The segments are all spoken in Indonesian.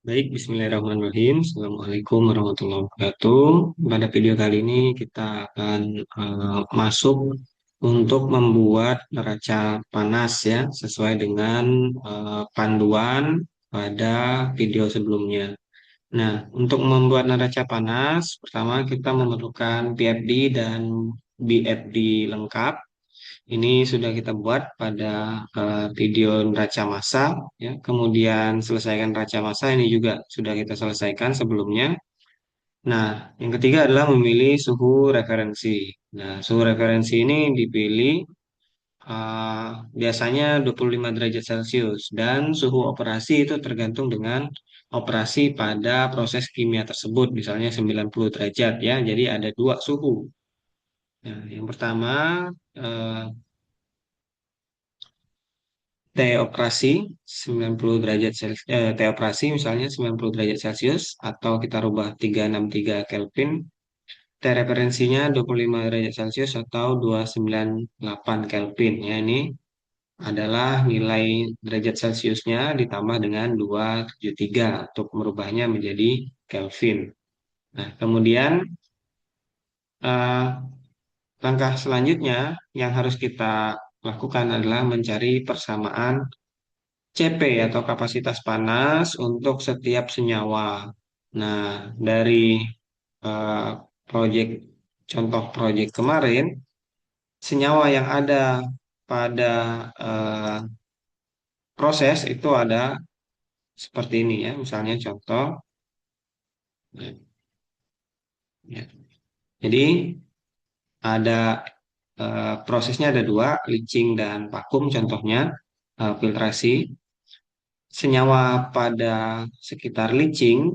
Baik, Bismillahirrahmanirrahim. Assalamualaikum warahmatullahi wabarakatuh. Pada video kali ini kita akan masuk untuk membuat neraca panas ya, sesuai dengan panduan pada video sebelumnya. Nah, untuk membuat neraca panas, pertama kita memerlukan PFD dan BFD lengkap. Ini sudah kita buat pada video neraca massa ya. Kemudian selesaikan neraca massa ini juga sudah kita selesaikan sebelumnya. Nah, yang ketiga adalah memilih suhu referensi. Nah, suhu referensi ini dipilih biasanya 25 derajat Celcius dan suhu operasi itu tergantung dengan operasi pada proses kimia tersebut, misalnya 90 derajat ya. Jadi ada dua suhu. Nah, yang pertama eh, T operasi 90 derajat Celcius, T operasi misalnya 90 derajat Celcius atau kita rubah 363 Kelvin. T referensinya 25 derajat Celcius atau 298 Kelvin. Ya, ini adalah nilai derajat Celciusnya ditambah dengan 273 untuk merubahnya menjadi Kelvin. Nah, kemudian eh, langkah selanjutnya yang harus kita lakukan adalah mencari persamaan CP atau kapasitas panas untuk setiap senyawa. Nah, dari eh, proyek contoh proyek kemarin, senyawa yang ada pada eh, proses itu ada seperti ini ya. Misalnya contoh, ya. Jadi ada prosesnya ada dua, leaching dan vakum contohnya filtrasi. Senyawa pada sekitar leaching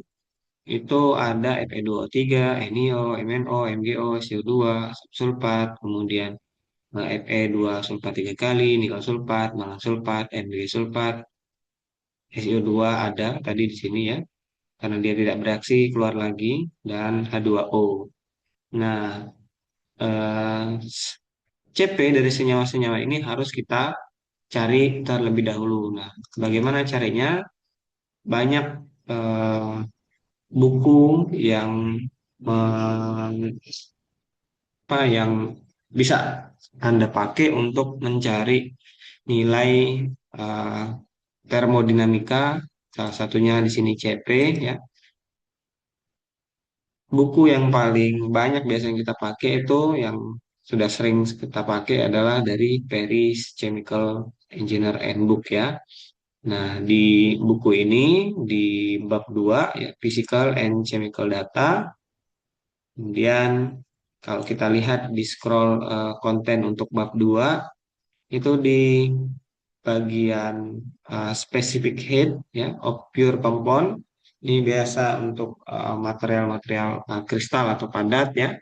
itu ada Fe2O3, NiO, MnO, MgO, CO2, sulfat, kemudian Fe2 sulfat 3 kali, nikkel sulfat, malang sulfat, Mg sulfat, SiO2 ada tadi di sini ya, karena dia tidak bereaksi keluar lagi, dan H2O. Nah, eh, Cp dari senyawa-senyawa ini harus kita cari terlebih dahulu. Nah, bagaimana caranya? Banyak eh, buku yang men- yang bisa Anda pakai untuk mencari nilai eh, termodinamika, salah satunya di sini CP ya. Buku yang paling banyak biasanya kita pakai itu yang sudah sering kita pakai adalah dari Paris Chemical Engineer Handbook ya. Nah, di buku ini di bab 2 ya, Physical and Chemical Data. Kemudian kalau kita lihat di scroll konten untuk bab 2 itu di bagian specific heat ya of pure compound. Ini biasa untuk material-material kristal atau padat ya.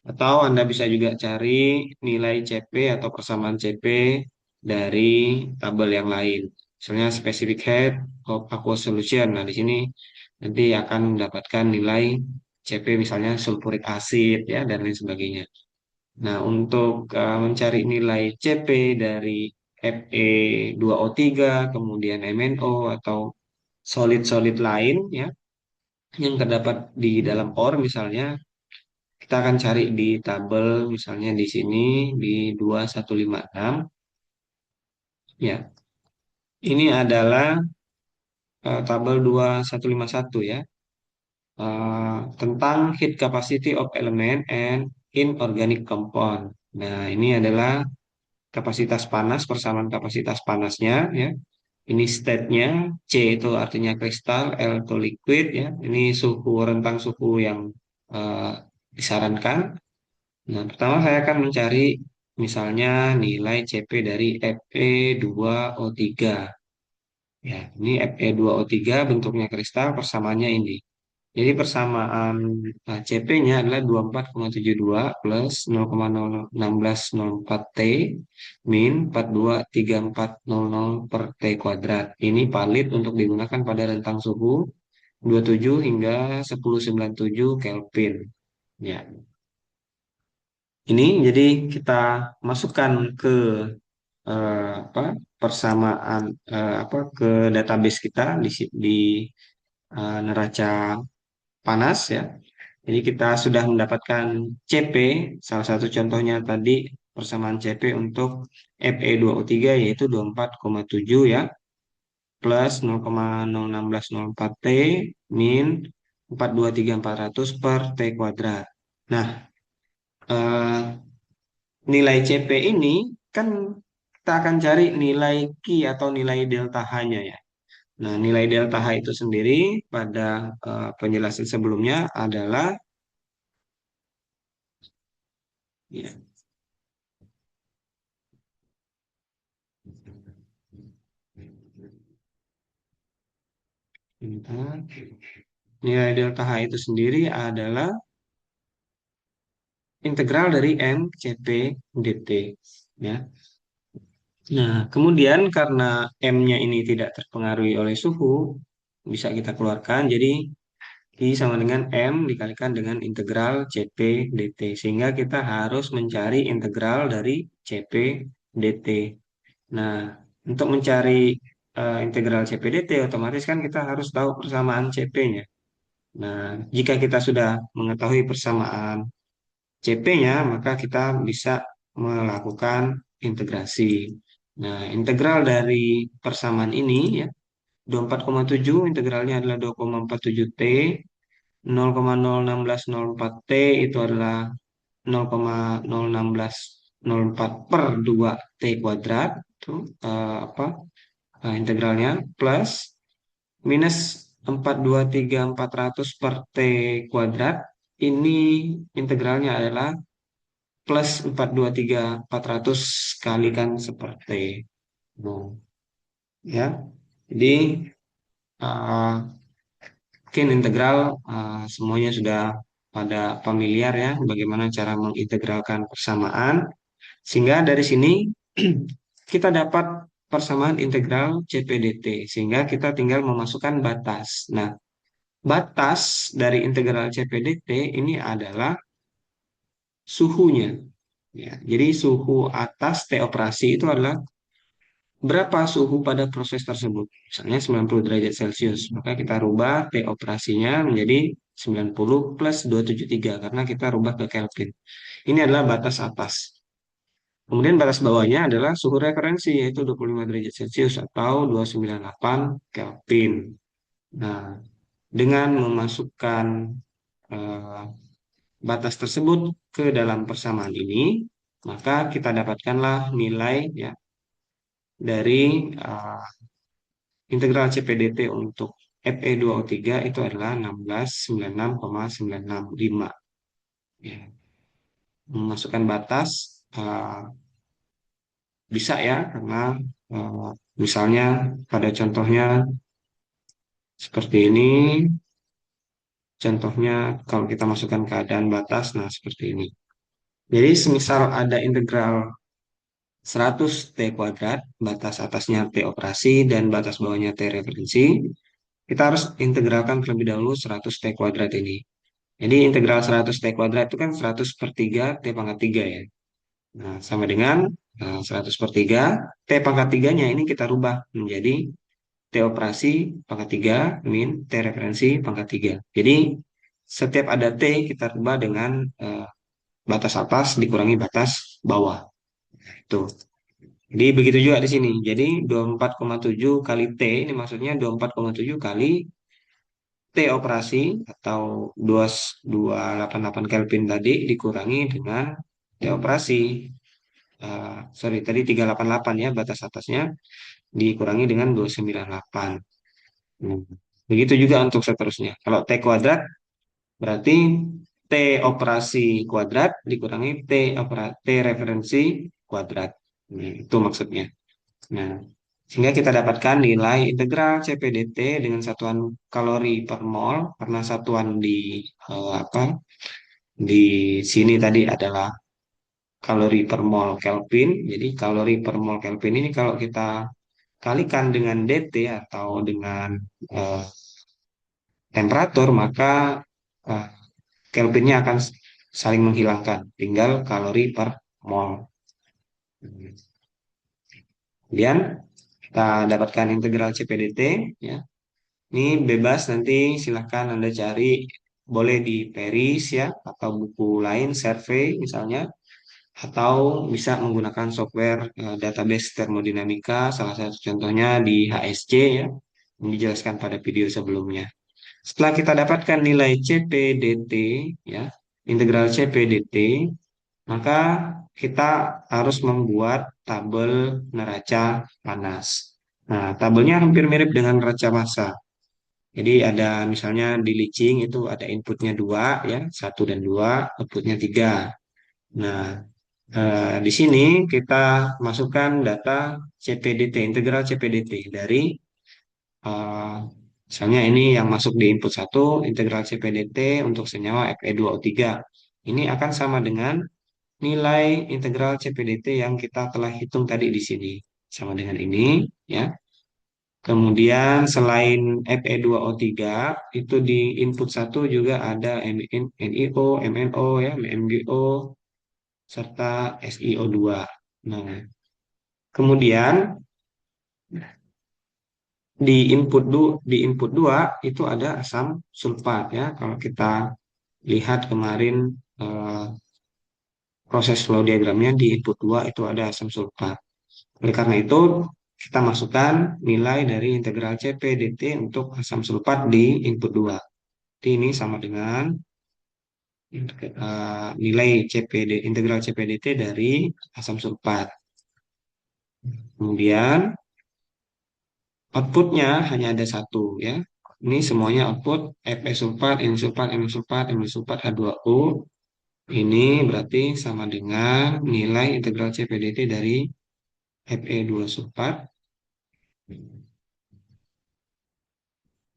Atau Anda bisa juga cari nilai CP atau persamaan CP dari tabel yang lain. Misalnya specific heat of aqueous solution. Nah, di sini nanti akan mendapatkan nilai CP misalnya sulfuric acid ya dan lain sebagainya. Nah, untuk mencari nilai CP dari Fe2O3, kemudian MnO atau solid-solid lain ya yang terdapat di dalam ore misalnya, kita akan cari di tabel misalnya di sini di 2156 ya. Ini adalah tabel 2151 ya. Tentang heat capacity of element and inorganic compound. Nah, ini adalah kapasitas panas, persamaan kapasitas panasnya ya. Ini state-nya, C itu artinya kristal, L itu liquid ya. Ini suhu rentang suhu yang eh, disarankan. Nah, pertama saya akan mencari misalnya nilai CP dari Fe2O3. Ya, ini Fe2O3 bentuknya kristal, persamaannya ini. Jadi persamaan CP-nya adalah 24,72 plus 0,1604 T min 423400 per T kuadrat. Ini valid untuk digunakan pada rentang suhu 27 hingga 1097 Kelvin. Ya, ini jadi kita masukkan ke apa persamaan apa ke database kita di neraca panas ya. Jadi kita sudah mendapatkan CP, salah satu contohnya tadi persamaan CP untuk Fe2O3 yaitu 24,7 ya, plus 0,01604 T min 423.400 per T kuadrat. Nah, eh, nilai CP ini kan kita akan cari nilai Q atau nilai delta H-nya ya. Nah, nilai delta H itu sendiri pada penjelasan sebelumnya adalah ya, bentar. Nilai delta H itu sendiri adalah integral dari M CP dt ya. Nah, kemudian karena M-nya ini tidak terpengaruhi oleh suhu, bisa kita keluarkan. Jadi I sama dengan M dikalikan dengan integral CP dt. Sehingga kita harus mencari integral dari CP dt. Nah, untuk mencari integral CP dt, otomatis kan kita harus tahu persamaan CP-nya. Nah, jika kita sudah mengetahui persamaan CP-nya, maka kita bisa melakukan integrasi. Nah, integral dari persamaan ini ya, 24,7 integralnya adalah 2,47 T, 0,01604 T itu adalah 0,01604 per 2 T kuadrat, itu apa integralnya, plus minus 423.400 per T kuadrat, ini integralnya adalah plus 423.400 kalikan seperti itu ya. Jadi uh, mungkin integral semuanya sudah pada familiar ya bagaimana cara mengintegralkan persamaan, sehingga dari sini kita dapat persamaan integral CPDT, sehingga kita tinggal memasukkan batas. Nah, batas dari integral CPDT ini adalah suhunya ya. Jadi suhu atas T operasi itu adalah berapa suhu pada proses tersebut. Misalnya 90 derajat Celcius, maka kita rubah T operasinya menjadi 90 plus 273 karena kita rubah ke Kelvin. Ini adalah batas atas. Kemudian batas bawahnya adalah suhu referensi yaitu 25 derajat Celcius atau 298 Kelvin. Nah, dengan memasukkan eh, batas tersebut ke dalam persamaan ini, maka kita dapatkanlah nilai ya dari integral CPDT untuk Fe2O3 itu adalah 1696,965. Ya, memasukkan batas bisa ya karena eh, misalnya pada contohnya seperti ini, contohnya kalau kita masukkan keadaan batas, nah seperti ini. Jadi semisal ada integral 100 T kuadrat, batas atasnya T operasi dan batas bawahnya T referensi, kita harus integralkan terlebih dahulu 100 T kuadrat ini. Jadi integral 100 T kuadrat itu kan 100 per 3 T pangkat 3 ya. Nah, sama dengan 100 per 3, T pangkat 3-nya ini kita rubah menjadi T operasi pangkat 3 min T referensi pangkat 3. Jadi setiap ada T kita rubah dengan batas atas dikurangi batas bawah. Tuh. Jadi begitu juga di sini. Jadi 24,7 kali T ini maksudnya 24,7 kali T operasi atau 288 Kelvin tadi dikurangi dengan T operasi. Sorry, tadi 388 ya batas atasnya dikurangi dengan 298. Hmm. Begitu juga untuk seterusnya. Kalau T kuadrat berarti T operasi kuadrat dikurangi T referensi kuadrat. Itu maksudnya. Nah, sehingga kita dapatkan nilai integral CPDT dengan satuan kalori per mol karena satuan apa di sini tadi adalah kalori per mol Kelvin. Jadi kalori per mol Kelvin ini kalau kita kalikan dengan DT atau dengan eh, temperatur, maka eh, Kelvinnya akan saling menghilangkan. Tinggal kalori per mol. Kemudian kita dapatkan integral CPDT ya. Ini bebas nanti silahkan Anda cari, boleh di Paris ya, atau buku lain, survei misalnya, atau bisa menggunakan software database termodinamika, salah satu contohnya di HSC ya, yang dijelaskan pada video sebelumnya. Setelah kita dapatkan nilai CPDT ya, integral CPDT, maka kita harus membuat tabel neraca panas. Nah, tabelnya hampir mirip dengan neraca massa. Jadi ada misalnya di leaching itu ada inputnya dua ya, satu dan dua, outputnya tiga. Nah, di sini kita masukkan data CPDT, integral CPDT dari eh, misalnya ini yang masuk di input satu, integral CPDT untuk senyawa Fe2O3. Ini akan sama dengan nilai integral CPDT yang kita telah hitung tadi di sini. Sama dengan ini ya. Kemudian selain Fe2O3 itu di input satu juga ada NiO, MnO ya, MgO serta SiO2. Nah, kemudian di input 2 itu ada asam sulfat ya. Kalau kita lihat kemarin eh, proses flow diagramnya di input 2 itu ada asam sulfat. Oleh karena itu, kita masukkan nilai dari integral CPDT untuk asam sulfat di input 2. Jadi ini sama dengan nilai CPD, integral CPDT dari asam sulfat. Kemudian outputnya hanya ada satu ya. Ini semuanya output Fe sulfat, N sulfat, M sulfat, M sulfat, H2O. Ini berarti sama dengan nilai integral CPDT dari Fe2 sulfat.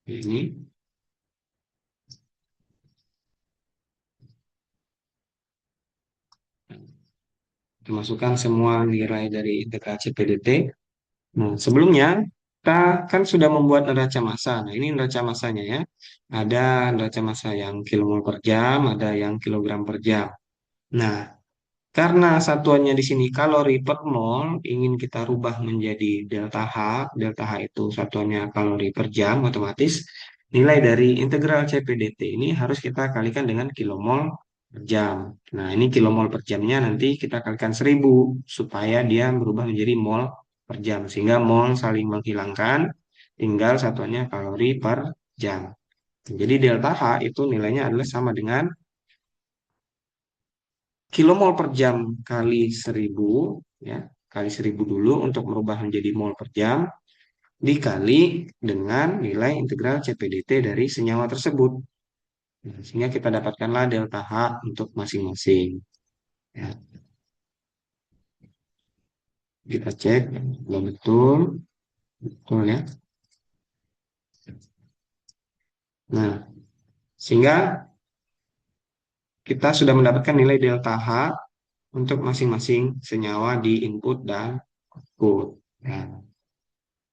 Ini dimasukkan semua nilai dari integral CPDT. Nah, sebelumnya kita kan sudah membuat neraca massa. Nah, ini neraca massanya ya. Ada neraca massa yang kilomol per jam, ada yang kilogram per jam. Nah, karena satuannya di sini kalori per mol, ingin kita rubah menjadi delta H. Delta H itu satuannya kalori per jam, otomatis nilai dari integral CPDT ini harus kita kalikan dengan kilomol per jam. Nah, ini kilomol per jamnya nanti kita kalikan 1000 supaya dia berubah menjadi mol per jam. Sehingga mol saling menghilangkan, tinggal satuannya kalori per jam. Jadi delta H itu nilainya adalah sama dengan kilomol per jam kali 1000 ya, kali 1000 dulu untuk merubah menjadi mol per jam dikali dengan nilai integral CPDT dari senyawa tersebut. Nah, sehingga kita dapatkanlah delta H untuk masing-masing. Ya, kita cek kalau betul, betul ya. Nah, sehingga kita sudah mendapatkan nilai delta H untuk masing-masing senyawa di input dan output. Nah,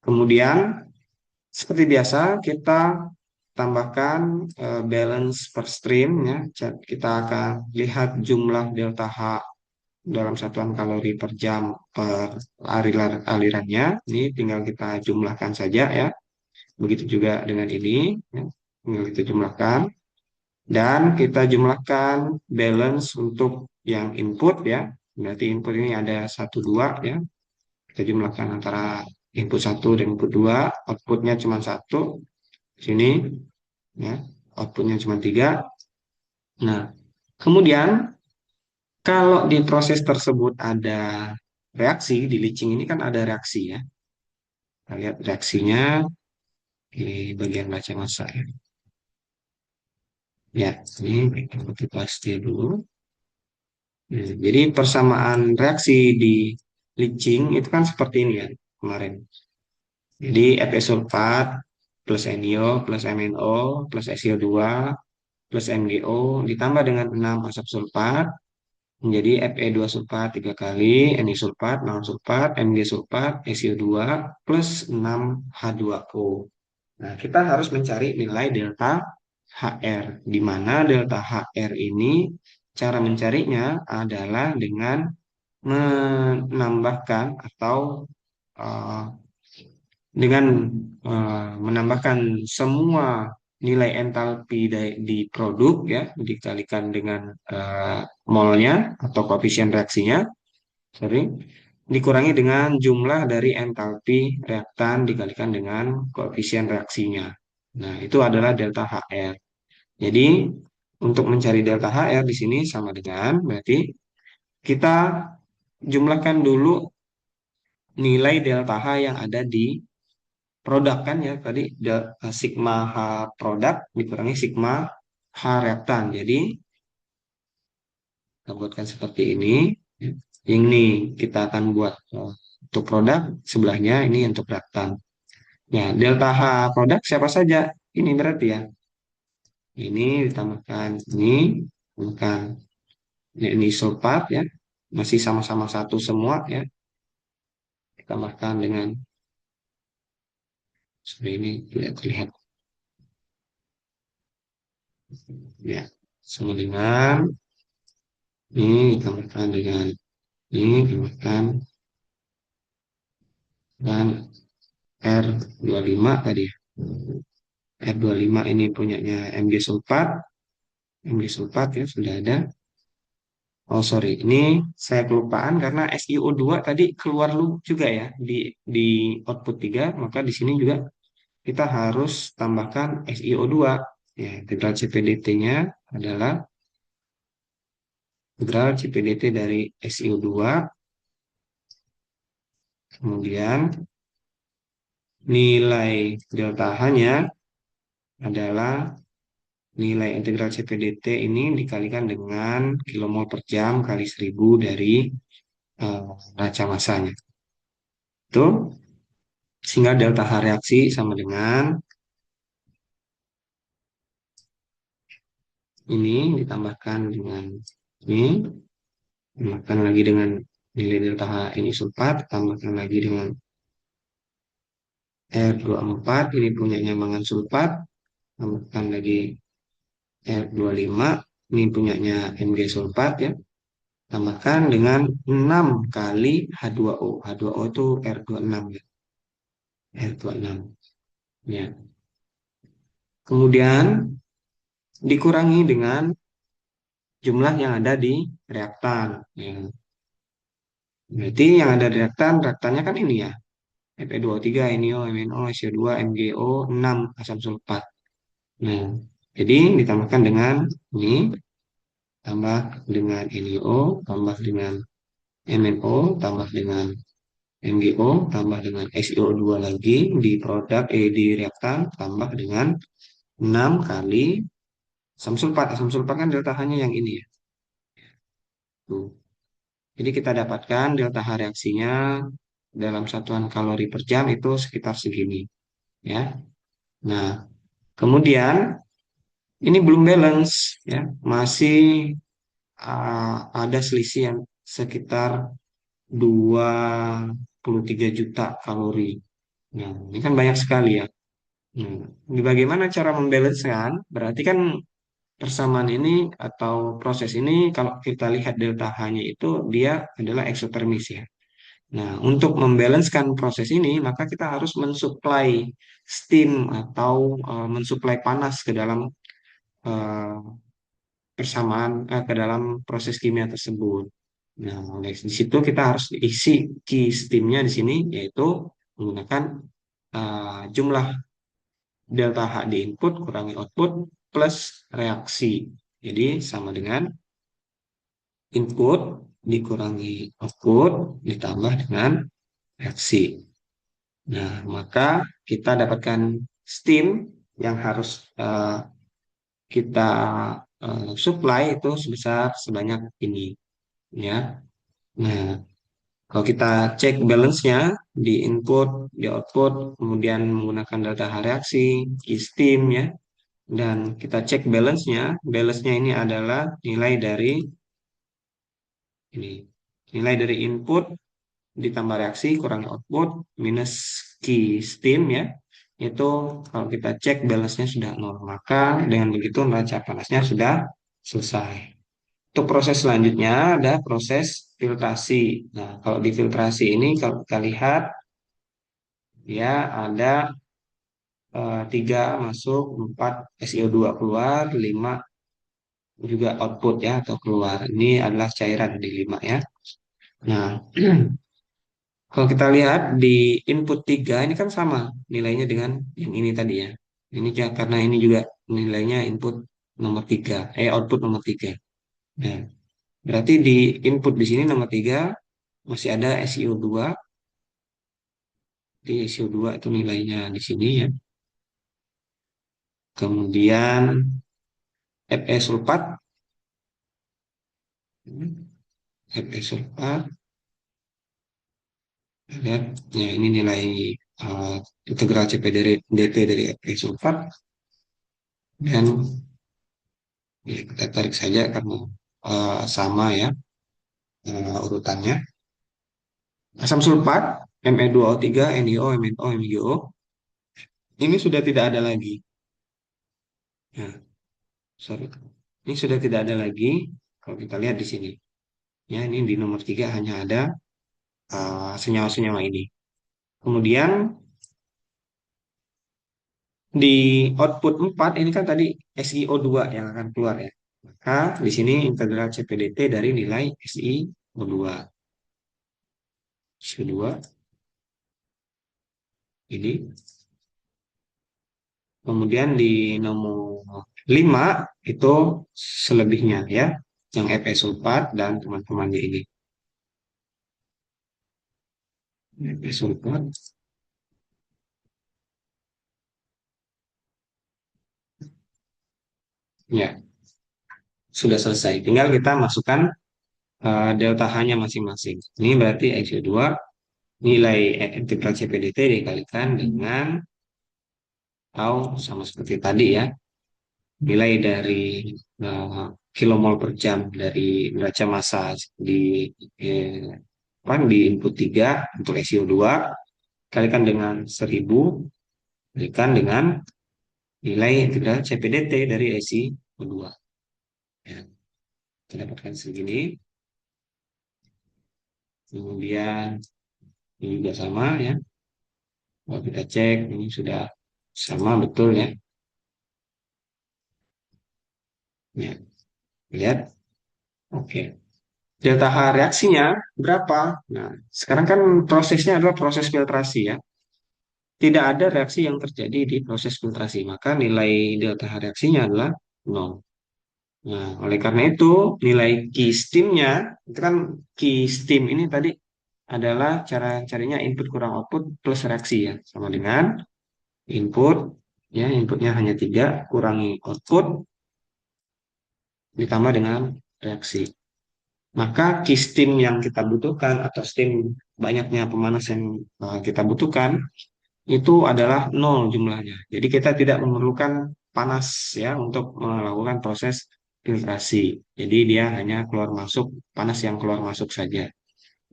kemudian seperti biasa, kita tambahkan balance per stream ya. Kita akan lihat jumlah delta H dalam satuan kalori per jam per alirannya. Ini tinggal kita jumlahkan saja ya. Begitu juga dengan ini, ya. Tinggal kita jumlahkan. Dan kita jumlahkan balance untuk yang input ya. Berarti input ini ada satu 2 ya. Kita jumlahkan antara input satu dan input 2. Outputnya cuma satu. Sini ya, outputnya cuma 3. Nah, kemudian kalau di proses tersebut ada reaksi, di leaching ini kan ada reaksi ya. Kita lihat reaksinya di bagian baca massa ya. Ya, ini kita pasti dulu. Nah, jadi persamaan reaksi di leaching itu kan seperti ini ya kemarin. Jadi Fe sulfat plus NiO plus MnO plus SiO2 plus MgO ditambah dengan 6 asap sulfat menjadi Fe2 sulfat 3 kali, Ni sulfat, non sulfat, Mg sulfat, SiO2 plus 6 H2O. Nah, kita harus mencari nilai delta HR, di mana delta HR ini cara mencarinya adalah dengan menambahkan atau eh, dengan menambahkan semua nilai entalpi di produk ya dikalikan dengan molnya atau koefisien reaksinya, sorry, dikurangi dengan jumlah dari entalpi reaktan dikalikan dengan koefisien reaksinya. Nah, itu adalah delta HR. Jadi, untuk mencari delta HR di sini sama dengan berarti kita jumlahkan dulu nilai delta H yang ada di produk kan ya tadi sigma H produk dikurangi sigma H reaktan. Jadi, kita buatkan seperti ini. Ini kita akan buat untuk produk, sebelahnya ini untuk reaktan. Ya, delta H produk siapa saja? Ini berarti ya. Ini ditambahkan ini, bukan ini sulfat ya. Masih sama-sama satu semua ya. Ditambahkan dengan seperti ini tidak terlihat ya. Sama dengan ini ditambahkan dengan ini ditambahkan dan R25 tadi ya. R25 ini punyanya Mg sulfat ya sudah ada. Oh sorry, ini saya kelupaan karena SiO2 tadi keluar lu juga ya di output 3, maka di sini juga kita harus tambahkan SiO2. Ya, integral CPDT-nya adalah integral CPDT dari SiO2, kemudian nilai delta H-nya adalah nilai integral CPDT ini dikalikan dengan kilomol per jam kali 1000 dari raca massanya. Itu sehingga delta H reaksi sama dengan ini ditambahkan dengan ini, tambahkan lagi dengan nilai delta H ini sulfat, tambahkan lagi dengan R24, ini punyanya mangan sulfat, tambahkan lagi R25, ini punyanya Mg sulfat ya, tambahkan dengan 6 kali H2O. H2O itu R26 ya, R26 ya. Kemudian dikurangi dengan jumlah yang ada di reaktan ya. Berarti yang ada di reaktan, reaktannya kan ini ya, Fe2O3, NiO, MnO, SO2, MgO, 6 asam sulfat. Nah, jadi ditambahkan dengan ini, tambah dengan NiO, tambah dengan MnO, tambah dengan MgO, tambah dengan SiO2 lagi di produk, di reaktan, tambah dengan 6 kali asam sulfat. Asam sulfat kan delta H-nya yang ini ya. Tuh. Jadi kita dapatkan delta H reaksinya dalam satuan kalori per jam itu sekitar segini ya. Nah, kemudian ini belum balance ya, masih ada selisih yang sekitar 23 juta kalori. Nah, ini kan banyak sekali ya. Nah, bagaimana cara membalancekan? Berarti kan persamaan ini atau proses ini kalau kita lihat delta H-nya itu dia adalah eksotermis ya. Nah, untuk membalancekan proses ini, maka kita harus mensuplai steam atau mensuplai panas ke dalam eh, ke dalam proses kimia tersebut. Nah, oleh di situ kita harus isi key steamnya di sini, yaitu menggunakan jumlah delta H di input kurangi output plus reaksi. Jadi sama dengan input dikurangi output ditambah dengan reaksi. Nah, maka kita dapatkan steam yang harus kita supply itu sebesar sebanyak ini, ya. Nah, kalau kita cek balance-nya di input, di output, kemudian menggunakan delta H reaksi, Q steam ya, dan kita cek balance-nya, balance-nya ini adalah ini, nilai dari input ditambah reaksi kurang output minus Q steam ya, itu kalau kita cek balance-nya sudah nol, maka dengan begitu neraca panasnya sudah selesai. Untuk proses selanjutnya ada proses filtrasi. Nah, kalau di filtrasi ini kalau kita lihat Ya, ada 3 masuk, 4 SiO2 keluar, 5 juga output ya atau keluar. Ini adalah cairan di 5 ya. Nah, kalau kita lihat di input 3 ini kan sama nilainya dengan yang ini tadi ya. Ini karena ini juga nilainya input nomor 3, output nomor 3. Nah, berarti di input di sini nomor 3 masih ada SiO2. Di SiO2 itu nilainya di sini ya. Kemudian Fe sulfat, Fe sulfat, lihat ya ini nilai integral CP dari dt dari Fe sulfat dan ya, kita tarik saja karena sama ya urutannya. Asam sulfat Me2O3, NiO, MnO, MgO ini sudah tidak ada lagi. Nah, sorry. Ini sudah tidak ada lagi kalau kita lihat di sini. Ya, ini di nomor 3 hanya ada senyawa-senyawa ini. Kemudian di output 4 ini kan tadi SiO2 yang akan keluar ya. Maka di sini integral CPDT dari nilai SiO2. SiO2 ini. Kemudian di nomor 5 itu selebihnya ya. Yang Fe sulfat dan teman-temannya ini. Fe sulfat. Ya, sudah selesai. Tinggal kita masukkan delta H-nya masing-masing. Ini berarti SiO2 nilai integral CPDT dikalikan dengan atau sama seperti tadi ya, nilai dari kilomol per jam dari neraca massa di eh, di input 3 untuk SiO2 kalikan dengan 1000 kalikan dengan nilai integral CPDT dari SiO2 ya, kita dapatkan segini. Kemudian ini juga sama ya, kalau kita cek ini sudah sama betul ya. Ya, lihat. Oke. Delta H reaksinya berapa? Nah, sekarang kan prosesnya adalah proses filtrasi ya. Tidak ada reaksi yang terjadi di proses filtrasi, maka nilai delta H reaksinya adalah nol. Nah, oleh karena itu nilai Q steam-nya, itu kan Q steam ini tadi adalah cara carinya input kurang output plus reaksi ya. Sama dengan input, ya inputnya hanya 3 kurangi output ditambah dengan reaksi. Maka key steam yang kita butuhkan atau steam banyaknya pemanas yang kita butuhkan itu adalah nol jumlahnya. Jadi kita tidak memerlukan panas ya untuk melakukan proses filtrasi. Jadi dia hanya keluar masuk, panas yang keluar masuk saja.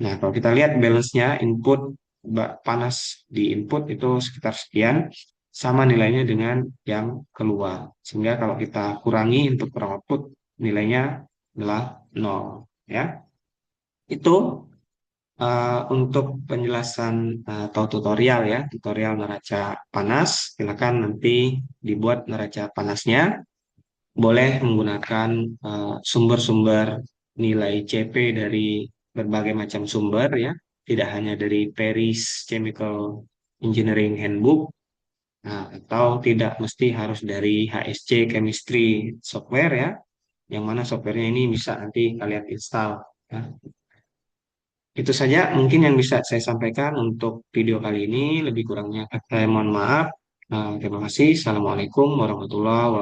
Nah, kalau kita lihat balance-nya input panas di input itu sekitar sekian, sama nilainya dengan yang keluar. Sehingga kalau kita kurangi input kurang output, nilainya adalah nol. Ya, itu untuk penjelasan atau tutorial ya, tutorial neraca panas. Silakan nanti dibuat neraca panasnya. Boleh menggunakan sumber-sumber nilai CP dari berbagai macam sumber ya, tidak hanya dari Paris Chemical Engineering Handbook, atau tidak mesti harus dari HSC Chemistry Software ya, yang mana softwarenya ini bisa nanti kalian install. Ya. Itu saja mungkin yang bisa saya sampaikan untuk video kali ini. Lebih kurangnya saya mohon maaf. Terima kasih. Assalamualaikum warahmatullahi wabarakatuh.